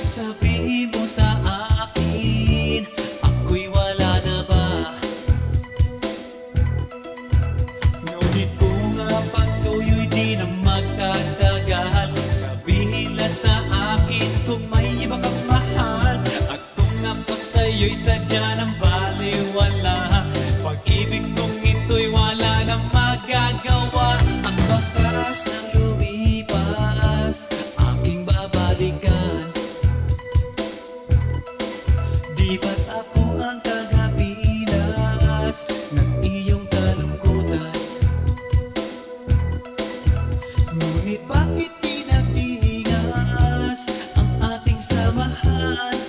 Sabihin mo sa akin, ako'y wala na ba? Ngunit kung ang pagsuyo'y di na magtatagal, sabihin lang sa akin kung may iba kang mahal. At kung ako sa'yo'y sadya ng baliwala, pag-ibig kong ito'y wala na magagawa. Ang bakas ng lumipas, aking babalikan. Di ba't ako ang tagapilas ng iyong kalungkutan? Ngunit bakit pinagtingas ang ating samahan?